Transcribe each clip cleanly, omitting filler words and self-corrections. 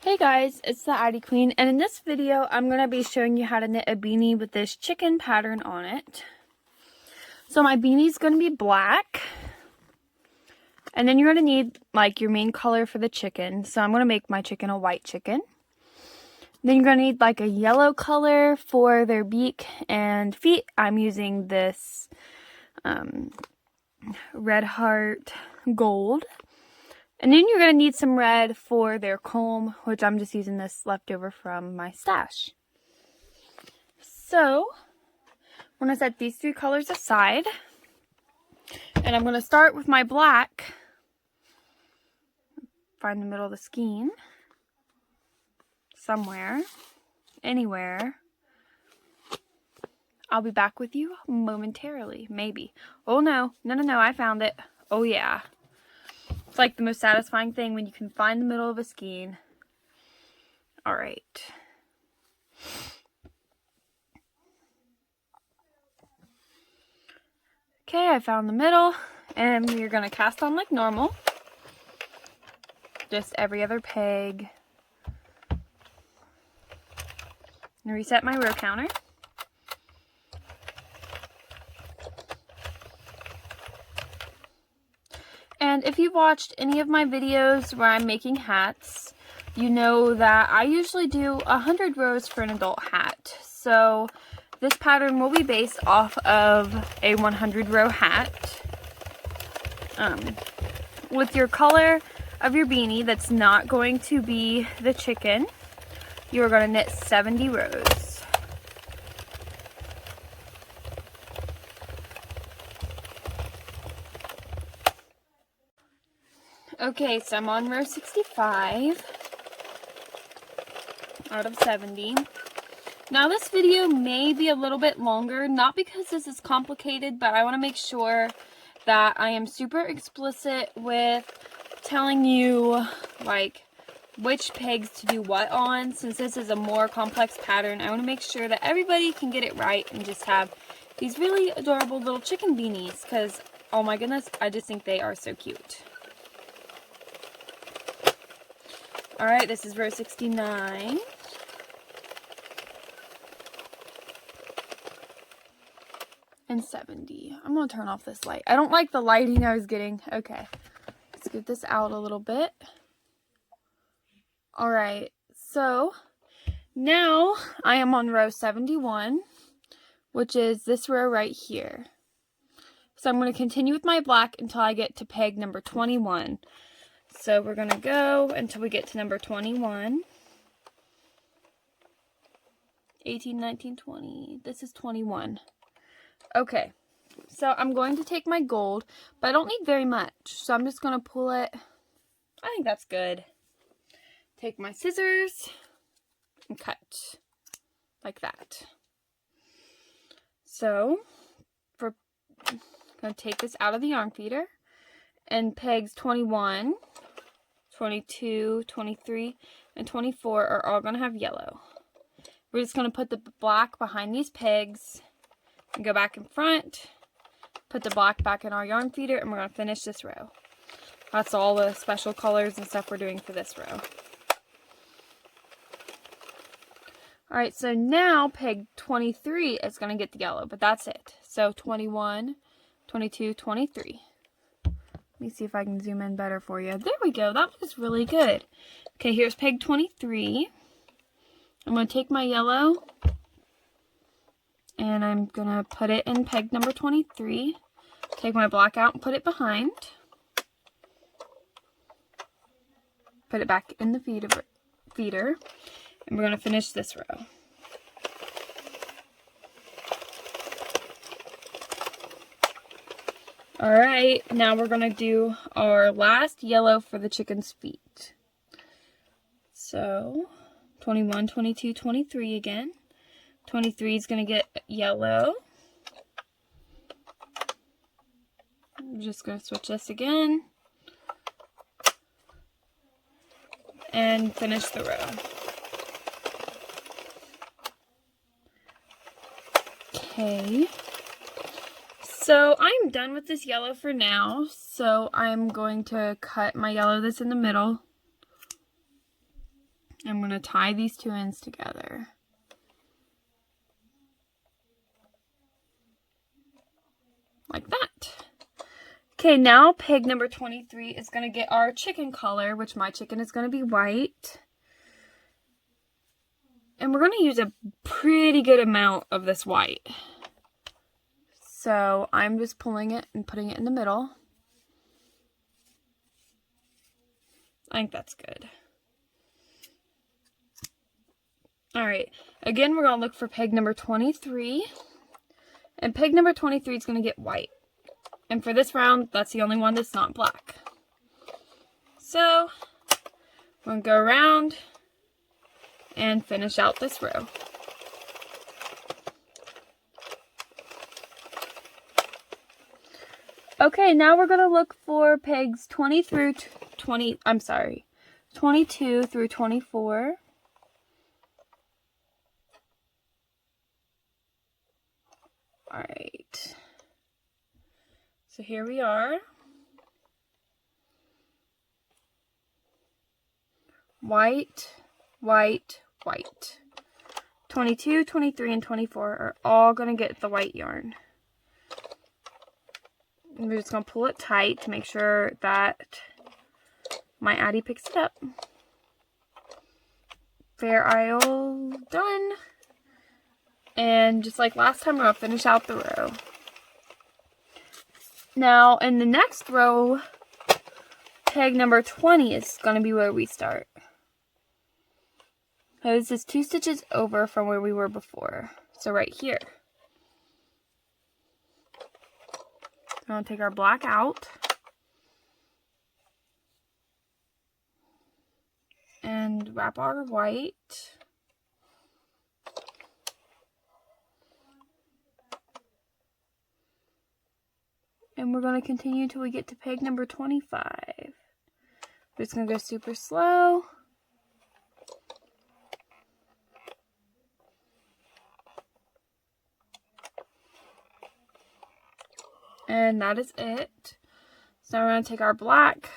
Hey guys, it's the Addi Queen, and in this video I'm going to be showing you how to knit a beanie with this chicken pattern on it. So my beanie is going to be black, and then you're going to need like your main color for the chicken. So I'm going to make my chicken a white chicken. Then you're going to need like a yellow color for their beak and feet. I'm using this Red Heart Gold. And then you're going to need some red for their comb, which I'm just using this leftover from my stash. So, I'm going to set these three colors aside. And I'm going to start with my black. Find the middle of the skein. Somewhere. Anywhere. I'll be back with you momentarily. Maybe. Oh no. No, I found it. Oh yeah. It's like the most satisfying thing when you can find the middle of a skein. Alright. Okay, I found the middle. And we're going to cast on like normal. Just every other peg. And reset my row counter. And if you've watched any of my videos where I'm making hats, you know that I usually do 100 rows for an adult hat. So this pattern will be based off of a 100 row hat. With your color of your beanie that's not going to be the chicken, you are going to knit 70 rows. Okay, so I'm on row 65 out of 70. Now this video may be a little bit longer, not because this is complicated, but I want to make sure that I am super explicit with telling you like which pegs to do what on. Since this is a more complex pattern, I want to make sure that everybody can get it right and just have these really adorable little chicken beanies, because oh my goodness, I just think they are so cute. Alright, this is row 69. And 70. I'm going to turn off this light. I don't like the lighting I was getting. Okay. Let's get this out a little bit. Alright, so now I am on row 71, which is this row right here. So I'm going to continue with my black until I get to peg number 21. So we're going to go until we get to number 21. 18, 19, 20. This is 21. Okay. So I'm going to take my gold, but I don't need very much. So I'm just going to pull it. I think that's good. Take my scissors and cut like that. So I'm going to take this out of the yarn feeder, and pegs 21, 22, 23, and 24 are all going to have yellow. We're just going to put the black behind these pegs and go back in front, put the black back in our yarn feeder, and we're going to finish this row. That's all the special colors and stuff we're doing for this row. Alright, so now peg 23 is going to get the yellow, but that's it. So 21, 22, 23. Let me see if I can zoom in better for you. There we go. That looks really good. Okay, here's peg 23. I'm going to take my yellow and I'm going to put it in peg number 23. Take my black out and put it behind. Put it back in the feeder. And we're going to finish this row. Alright, now we're going to do our last yellow for the chicken's feet. So, 21, 22, 23 again. 23 is going to get yellow. I'm just going to switch this again. And finish the row. Okay. So I'm done with this yellow for now, so I'm going to cut my yellow that's in the middle I'm going to tie these two ends together. Like that. Okay, now peg number 23 is going to get our chicken color, which my chicken is going to be white. And we're going to use a pretty good amount of this white. So I'm just pulling it and putting it in the middle. I think that's good. Alright, again we're going to look for peg number 23. And peg number 23 is going to get white. And for this round, that's the only one that's not black. So, we're going to go around and finish out this row. Okay, now we're going to look for pegs 22 through 24. Alright. So here we are. White, white, white. 22, 23, and 24 are all going to get the white yarn. And we're just going to pull it tight to make sure that my Addi picks it up. Fair Isle done. And just like last time, we're going to finish out the row. Now, in the next row, peg number 20 is going to be where we start. So this is 2 stitches over from where we were before. So right here. We're going to take our black out. And wrap our white. And we're going to continue until we get to peg number 25. We're just going to go super slow. And that is it. So now we're going to take our black,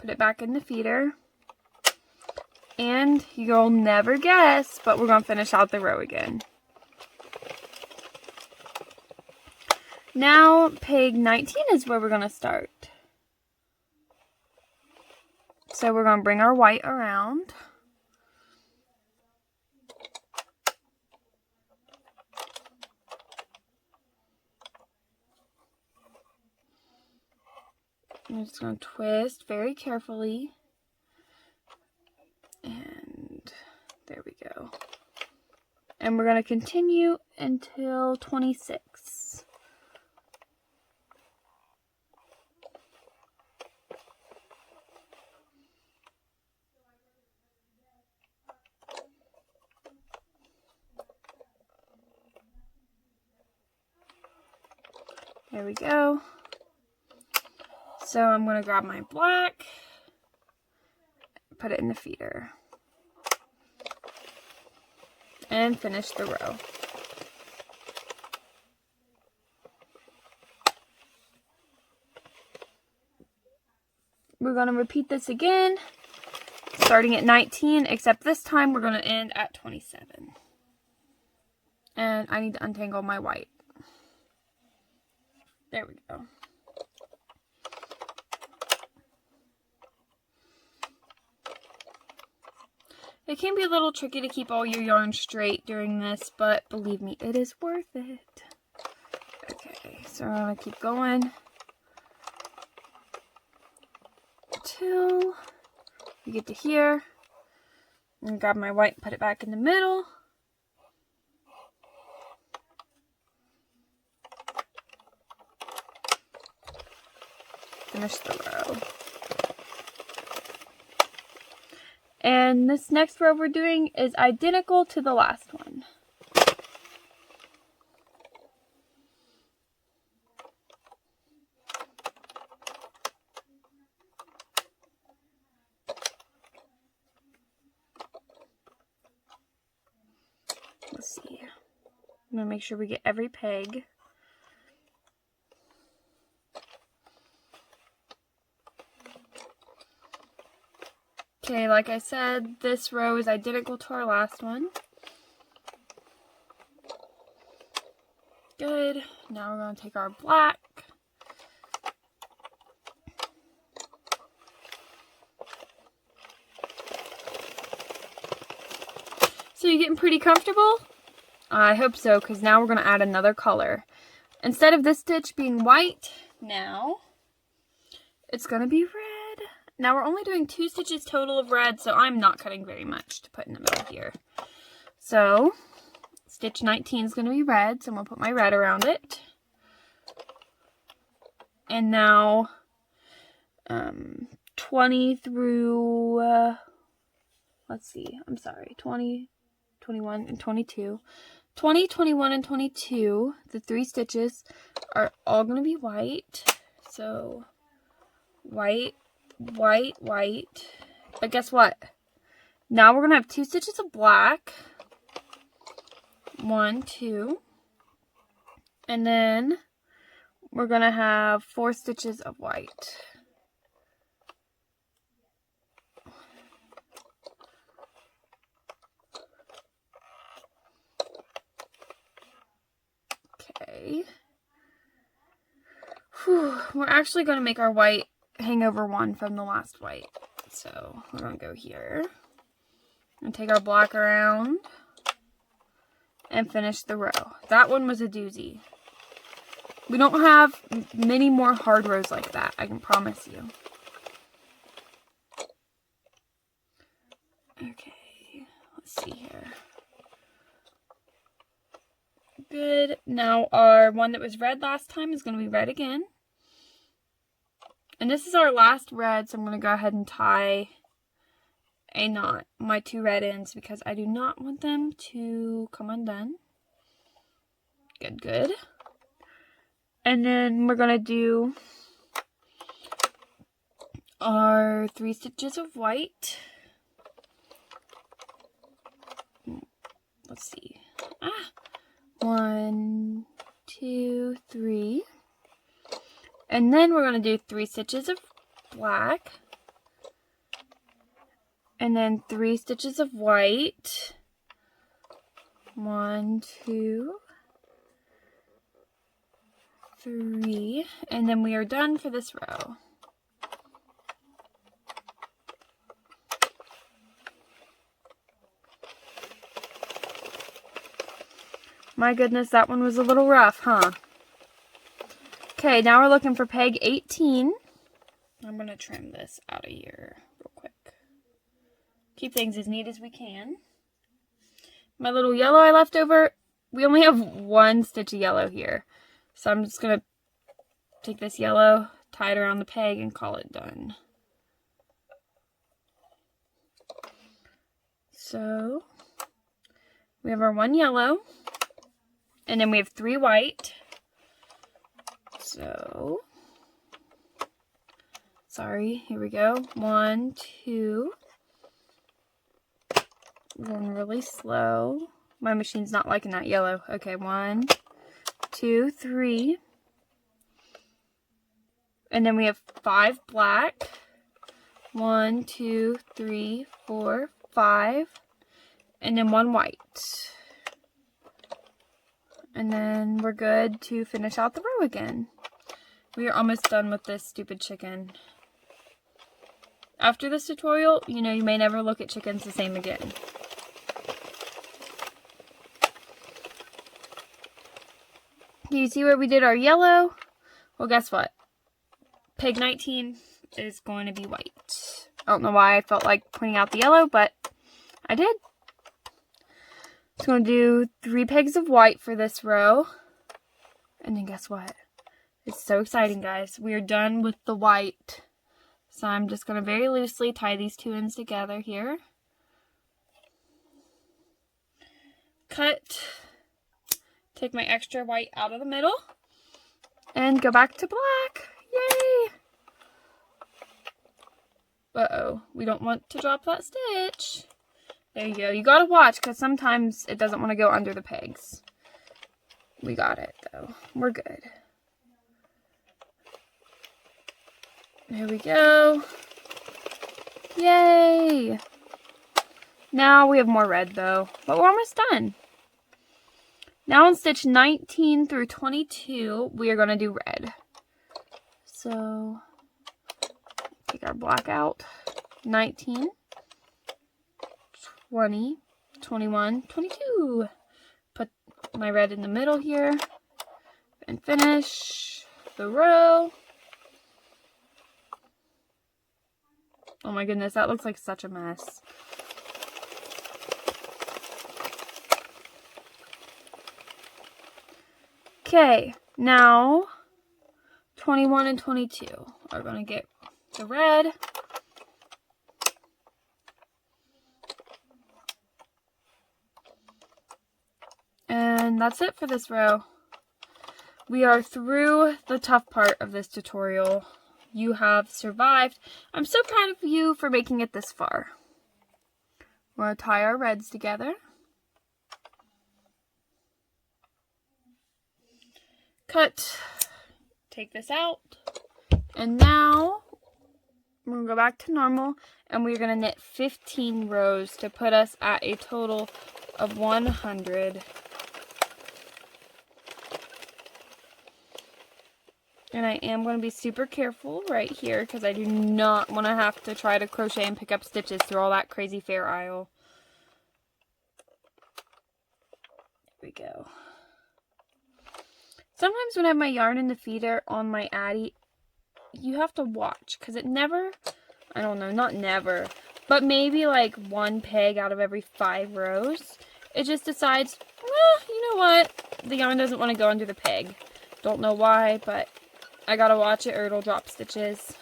put it back in the feeder. And you'll never guess, but we're going to finish out the row again. Now, peg 19 is where we're going to start. So we're going to bring our white around. I'm just going to twist very carefully. And there we go. And we're going to continue until 26. There we go. So I'm going to grab my black, put it in the feeder, and finish the row. We're going to repeat this again, starting at 19, except this time we're going to end at 27. And I need to untangle my white. There we go. It can be a little tricky to keep all your yarn straight during this, but believe me, it is worth it. Okay, so I'm going to keep going till we get to here. And grab my white and put it back in the middle. Finish the row. And this next row we're doing is identical to the last one. Let's see. I'm going to make sure we get every peg. Okay, like I said, this row is identical to our last one. Good. Now we're going to take our black. So you getting pretty comfortable? I hope so, because now we're going to add another color. Instead of this stitch being white, now it's going to be red. Now we're only doing 2 stitches total of red, so I'm not cutting very much to put in the middle here. So stitch 19 is going to be red, so I'm going to put my red around it. And now 20 through, let's see, I'm sorry, 20, 21, and 22. 20, 21, and 22, the 3 stitches are all going to be white. So white, white, white. But guess what? Now we're going to have 2 stitches of black. 1, 2. And then we're going to have 4 stitches of white. Okay. Whew. We're actually going to make our white hangover one from the last white. So we're going to go here and take our black around and finish the row. That one was a doozy. We don't have many more hard rows like that, I can promise you. Okay, let's see here. Good. Now our one that was red last time is going to be red again. And this is our last red, so I'm going to go ahead and tie a knot on my 2 red ends because I do not want them to come undone. Good, good. And then we're going to do our 3 stitches of white. Let's see. 1, 2, 3. And then we're going to do 3 stitches of black. And then 3 stitches of white. 1, 2, 3. And then we are done for this row. My goodness, that one was a little rough, huh? Okay, now we're looking for peg 18. I'm going to trim this out of here real quick. Keep things as neat as we can. My little yellow I left over, we only have 1 stitch of yellow here. So I'm just going to take this yellow, tie it around the peg, and call it done. So we have our 1 yellow. And then we have 3 white. So, sorry, here we go. 1, 2. Going really slow. My machine's not liking that yellow. Okay, 1, 2, 3. And then we have 5 black. 1, 2, 3, 4, 5. And then 1 white. And then we're good to finish out the row again. We are almost done with this stupid chicken. After this tutorial, you know, you may never look at chickens the same again. Do you see where we did our yellow? Well, guess what? Peg 19 is going to be white. I don't know why I felt like pointing out the yellow, but I did. Just going to do 3 pegs of white for this row. And then guess what? It's so exciting, guys. We are done with the white. So I'm just going to very loosely tie these 2 ends together here. Cut. Take my extra white out of the middle. And go back to black. Yay! Uh-oh. We don't want to drop that stitch. There you go. You gotta watch, because sometimes it doesn't want to go under the pegs. We got it, though. We're good. There we go. Yay! Now we have more red though, but we're almost done. Now on stitch 19 through 22, we are going to do red. So, take our black out. 19, 20, 21, 22. Put my red in the middle here and finish the row. Oh my goodness, that looks like such a mess. Okay, now 21 and 22 are going to get the red. And that's it for this row. We are through the tough part of this tutorial. You have survived. I'm so proud of you for making it this far. We're going to tie our reds together. Cut. Take this out. And now we're going to go back to normal and we're going to knit 15 rows to put us at a total of 100. And I am going to be super careful right here because I do not want to have to try to crochet and pick up stitches through all that crazy fair aisle. There we go. Sometimes when I have my yarn in the feeder on my Addi, you have to watch because it never, I don't know, not never, but maybe like one peg out of every 5 rows, it just decides, you know what, the yarn doesn't want to go under the peg. Don't know why, but I gotta watch it or it'll drop stitches.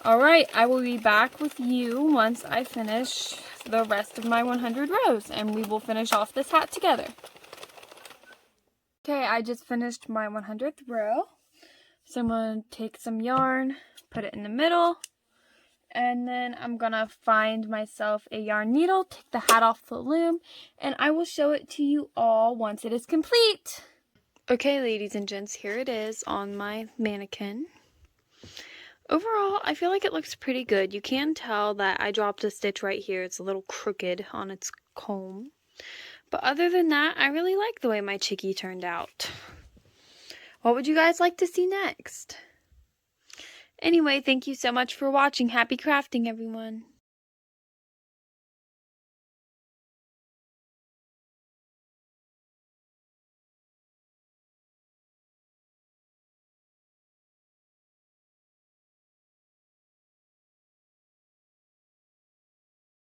Alright, I will be back with you once I finish the rest of my 100 rows and we will finish off this hat together. Okay, I just finished my 100th row. So I'm going to take some yarn, put it in the middle, and then I'm going to find myself a yarn needle, take the hat off the loom, and I will show it to you all once it is complete. Okay, ladies and gents, here it is on my mannequin. Overall, I feel like it looks pretty good. You can tell that I dropped a stitch right here. It's a little crooked on its comb. But other than that, I really like the way my chickie turned out. What would you guys like to see next? Anyway, thank you so much for watching. Happy crafting, everyone.